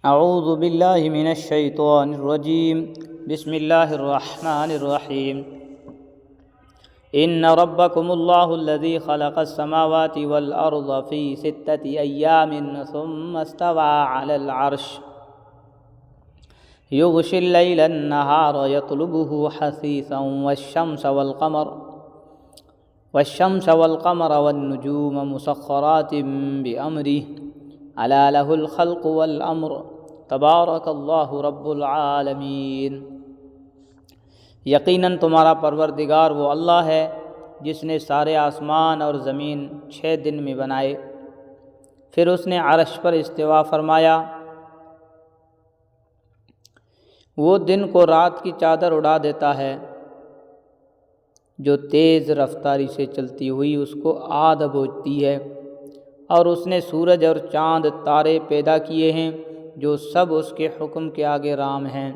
اعوذ باللہ من الشیطان الرجیم بسم اللہ الرحمن الرحیم ان ربکم اللہ الذی خلق السماوات والارض فی 6 ایام ثم استوى علی العرش یغشی اللیل النہار یطلبہ حثیثا والشمس والقمر والنجوم مسخرات بأمرہ الا له الخلق والامر تبارک اللہ رب العالمین۔ یقیناً تمہارا پروردگار وہ اللہ ہے جس نے سارے آسمان اور زمین 6 دن میں بنائے، پھر اس نے عرش پر استوا فرمایا۔ وہ دن کو رات کی چادر اڑا دیتا ہے، جو تیز رفتاری سے چلتی ہوئی اس کو آدھ بوجھتی ہے، اور اس نے سورج اور چاند تارے پیدا کیے ہیں جو سب اس کے حکم کے آگے رام ہیں۔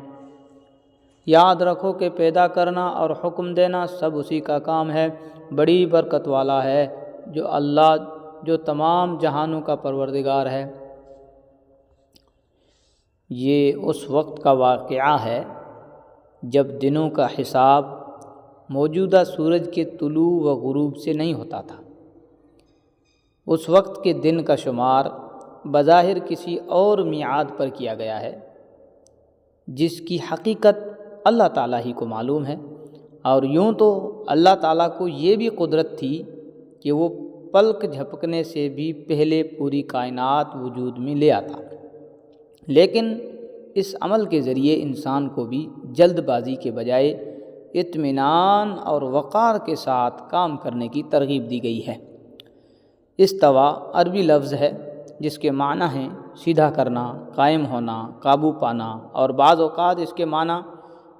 یاد رکھو کہ پیدا کرنا اور حکم دینا سب اسی کا کام ہے، بڑی برکت والا ہے جو اللہ جو تمام جہانوں کا پروردگار ہے۔ یہ اس وقت کا واقعہ ہے جب دنوں کا حساب موجودہ سورج کے طلوع و غروب سے نہیں ہوتا تھا۔ اس وقت کے دن کا شمار بظاہر کسی اور میعاد پر کیا گیا ہے، جس کی حقیقت اللہ تعالیٰ ہی کو معلوم ہے، اور یوں تو اللہ تعالیٰ کو یہ بھی قدرت تھی کہ وہ پلک جھپکنے سے بھی پہلے پوری کائنات وجود میں لے آتا، لیکن اس عمل کے ذریعے انسان کو بھی جلد بازی کے بجائے اطمینان اور وقار کے ساتھ کام کرنے کی ترغیب دی گئی ہے۔ استوا عربی لفظ ہے جس کے معنی ہیں سیدھا کرنا، قائم ہونا، قابو پانا، اور بعض اوقات اس کے معنی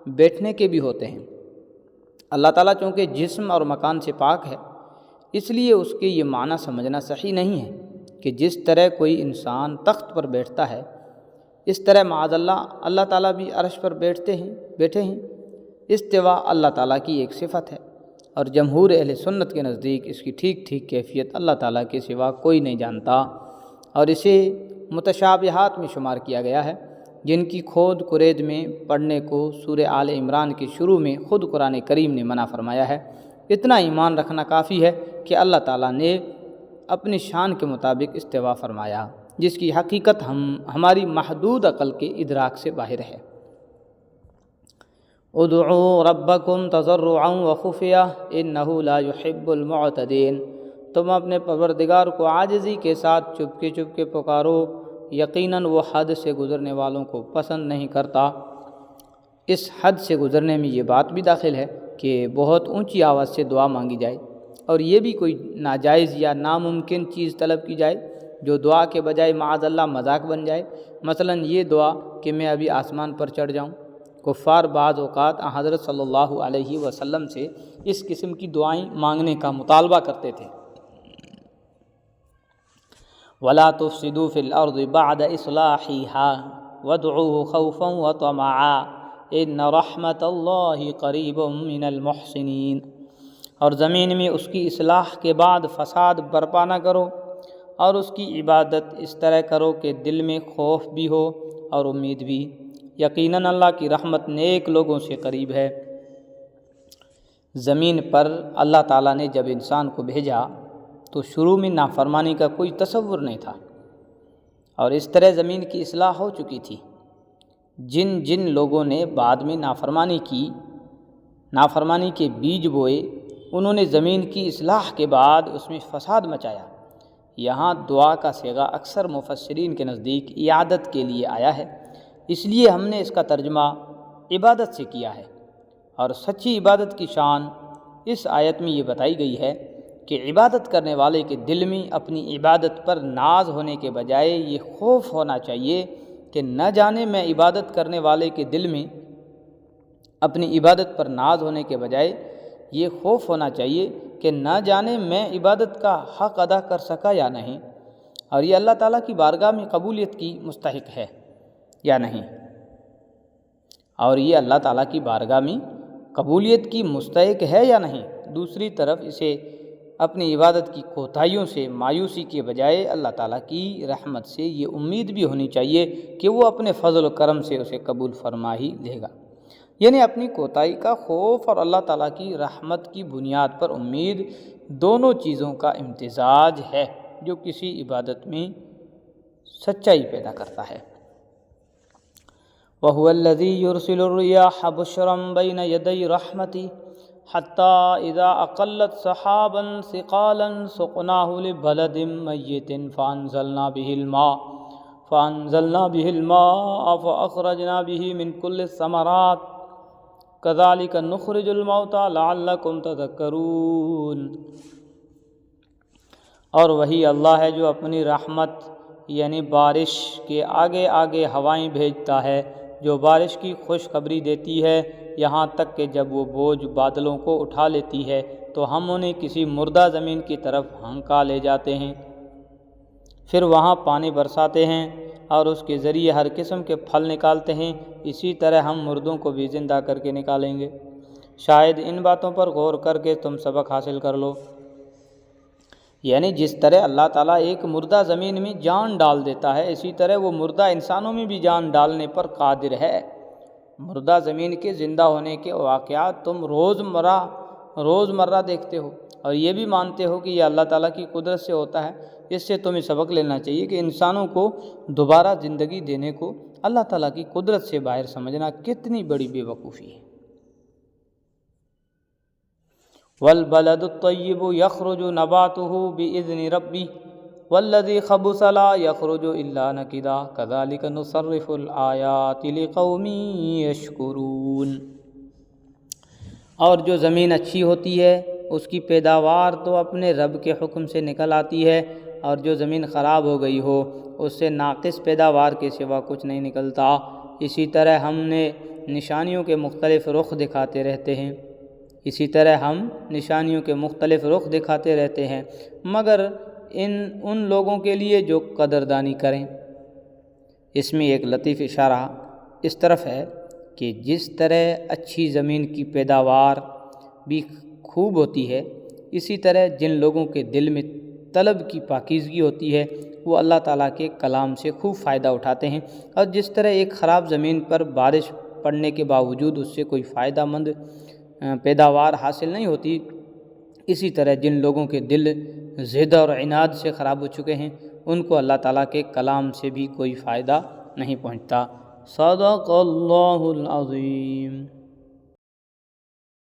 بیٹھنے کے بھی ہوتے ہیں۔ اللہ تعالیٰ چونکہ جسم اور مکان سے پاک ہے، اس لیے اس کے یہ معنی سمجھنا صحیح نہیں ہے کہ جس طرح کوئی انسان تخت پر بیٹھتا ہے، اس طرح معاذ اللہ تعالیٰ بھی عرش پر بیٹھے ہیں۔ استوا اللہ تعالیٰ کی ایک صفت ہے، اور جمہور اہل سنت کے نزدیک اس کی ٹھیک کیفیت اللہ تعالیٰ کے سوا کوئی نہیں جانتا، اور اسے متشابہات میں شمار کیا گیا ہے، جن کی کھود کرید میں پڑھنے کو سورہ آل عمران کے شروع میں خود قرآن کریم نے منع فرمایا ہے۔ اتنا ایمان رکھنا کافی ہے کہ اللہ تعالیٰ نے اپنی شان کے مطابق استوا فرمایا، جس کی حقیقت ہماری محدود عقل کے ادراک سے باہر ہے۔ ادعوا ربکم تضرعا وخفیہ انہ لا یحب المعتدین۔ تم اپنے پروردگار کو عاجزی کے ساتھ چپکے پکارو، یقیناً وہ حد سے گزرنے والوں کو پسند نہیں کرتا۔ اس حد سے گزرنے میں یہ بات بھی داخل ہے کہ بہت اونچی آواز سے دعا مانگی جائے، اور یہ بھی کوئی ناجائز یا ناممکن چیز طلب کی جائے جو دعا کے بجائے معاذ اللہ مذاق بن جائے۔ مثلا یہ دعا کہ میں ابھی آسمان پر چڑھ جاؤں۔ کفار بعض اوقات حضرت صلی اللہ علیہ وسلم سے اس قسم کی دعائیں مانگنے کا مطالبہ کرتے تھے۔ وَلَا تُفْسِدُوا فِي الْأَرْضِ بَعْدَ إِصْلَاحِهَا وَادْعُوهُ خَوْفًا وَطَمَعًا إِنَّ رَحْمَتَ اللَّهِ قَرِيبٌ مِّنَ الْمُحْسِنِينَ۔ اور زمین میں اس کی اصلاح کے بعد فساد برپا نہ کرو، اور اس کی عبادت اس طرح کرو کہ دل میں خوف بھی ہو اور امید بھی، یقیناً اللہ کی رحمت نیک لوگوں سے قریب ہے۔ زمین پر اللہ تعالیٰ نے جب انسان کو بھیجا تو شروع میں نافرمانی کا کوئی تصور نہیں تھا، اور اس طرح زمین کی اصلاح ہو چکی تھی۔ جن لوگوں نے بعد میں نافرمانی کے بیج بوئے، انہوں نے زمین کی اصلاح کے بعد اس میں فساد مچایا۔ یہاں دعا کا صیغہ اکثر مفسرین کے نزدیک اعادت کے لیے آیا ہے، اس لیے ہم نے اس کا ترجمہ عبادت سے کیا ہے، اور سچی عبادت کی شان اس آیت میں یہ بتائی گئی ہے کہ عبادت کرنے والے کے دل میں اپنی عبادت پر ناز ہونے کے بجائے یہ خوف ہونا چاہیے کہ نہ جانے میں عبادت کرنے والے کے دل میں اپنی عبادت پر ناز ہونے کے بجائے یہ خوف ہونا چاہیے کہ نہ جانے میں عبادت کا حق ادا کر سکا یا نہیں، اور یہ اللہ تعالیٰ کی بارگاہ میں قبولیت کی مستحق ہے یا نہیں، اور یہ اللہ تعالیٰ کی بارگاہ میں قبولیت کی مستحق ہے یا نہیں۔ دوسری طرف اسے اپنی عبادت کی کوتاہیوں سے مایوسی کے بجائے اللہ تعالیٰ کی رحمت سے یہ امید بھی ہونی چاہیے کہ وہ اپنے فضل و کرم سے اسے قبول فرما ہی لے گا۔ یعنی اپنی کوتاہی کا خوف اور اللہ تعالیٰ کی رحمت کی بنیاد پر امید، دونوں چیزوں کا امتزاج ہے جو کسی عبادت میں سچائی پیدا کرتا ہے۔ وَهُوَ الَّذِي يُرْسِلُ الرِّيَاحَ بُشْرًا بَيْنَ يَدَيْ رَحْمَتِهِ حَتَّى إِذَا أَقَلَّتْ سَحَابًا ثِقَالًا سُقْنَاهُ لِبَلَدٍ مَّيِّتٍ فَأَنزَلْنَا بِهِ الْمَاءَ فَأَخْرَجْنَا بِهِ مِنْ كُلِّ الثَّمَرَاتِ كَذَلِكَ نُخْرِجُ الْمَوْتَىٰ لَعَلَّكُمْ تَذَكَّرُونَ۔ اور وہی اللہ ہے جو اپنی رحمت یعنی بارش کے آگے آگے ہوائیں بھیجتا ہے جو بارش کی خوشخبری دیتی ہے، یہاں تک کہ جب وہ بوجھ بادلوں کو اٹھا لیتی ہے تو ہم انہیں کسی مردہ زمین کی طرف ہانکا لے جاتے ہیں، پھر وہاں پانی برساتے ہیں اور اس کے ذریعے ہر قسم کے پھل نکالتے ہیں، اسی طرح ہم مردوں کو بھی زندہ کر کے نکالیں گے۔ شاید ان باتوں پر غور کر کے تم سبق حاصل کر لو۔ یعنی جس طرح اللہ تعالیٰ ایک مردہ زمین میں جان ڈال دیتا ہے، اسی طرح وہ مردہ انسانوں میں بھی جان ڈالنے پر قادر ہے۔ مردہ زمین کے زندہ ہونے کے واقعات تم روزمرہ دیکھتے ہو اور یہ بھی مانتے ہو کہ یہ اللہ تعالیٰ کی قدرت سے ہوتا ہے۔ اس سے تمہیں سبق لینا چاہیے کہ انسانوں کو دوبارہ زندگی دینے کو اللہ تعالیٰ کی قدرت سے باہر سمجھنا کتنی بڑی بے وقوفی ہے۔ وَالْبَلَدُ الطَّيِّبُ يَخْرُجُ نَبَاتُهُ بِإِذْنِ رَبِّهِ وَالَّذِي خَبُثَ لَا يَخْرُجُ إِلَّا نَكِدًا كَذَلِكَ نُصَرِّفُ الْآيَاتِ لِقَوْمٍ يَشْكُرُونَ۔ اور جو زمین اچھی ہوتی ہے اس کی پیداوار تو اپنے رب کے حکم سے نکل آتی ہے، اور جو زمین خراب ہو گئی ہو اس سے ناقص پیداوار کے سوا کچھ نہیں نکلتا۔ اسی طرح ہم نشانیوں کے مختلف رخ دکھاتے رہتے ہیں مگر ان لوگوں کے لیے جو قدردانی کریں۔ اس میں ایک لطیف اشارہ اس طرف ہے کہ جس طرح اچھی زمین کی پیداوار بھی خوب ہوتی ہے، اسی طرح جن لوگوں کے دل میں طلب کی پاکیزگی ہوتی ہے وہ اللہ تعالیٰ کے کلام سے خوب فائدہ اٹھاتے ہیں، اور جس طرح ایک خراب زمین پر بارش پڑنے کے باوجود اس سے کوئی فائدہ مند پیداوار حاصل نہیں ہوتی، اسی طرح جن لوگوں کے دل ضد اور عناد سے خراب ہو چکے ہیں ان کو اللہ تعالیٰ کے کلام سے بھی کوئی فائدہ نہیں پہنچتا۔ صدق اللہ العظیم۔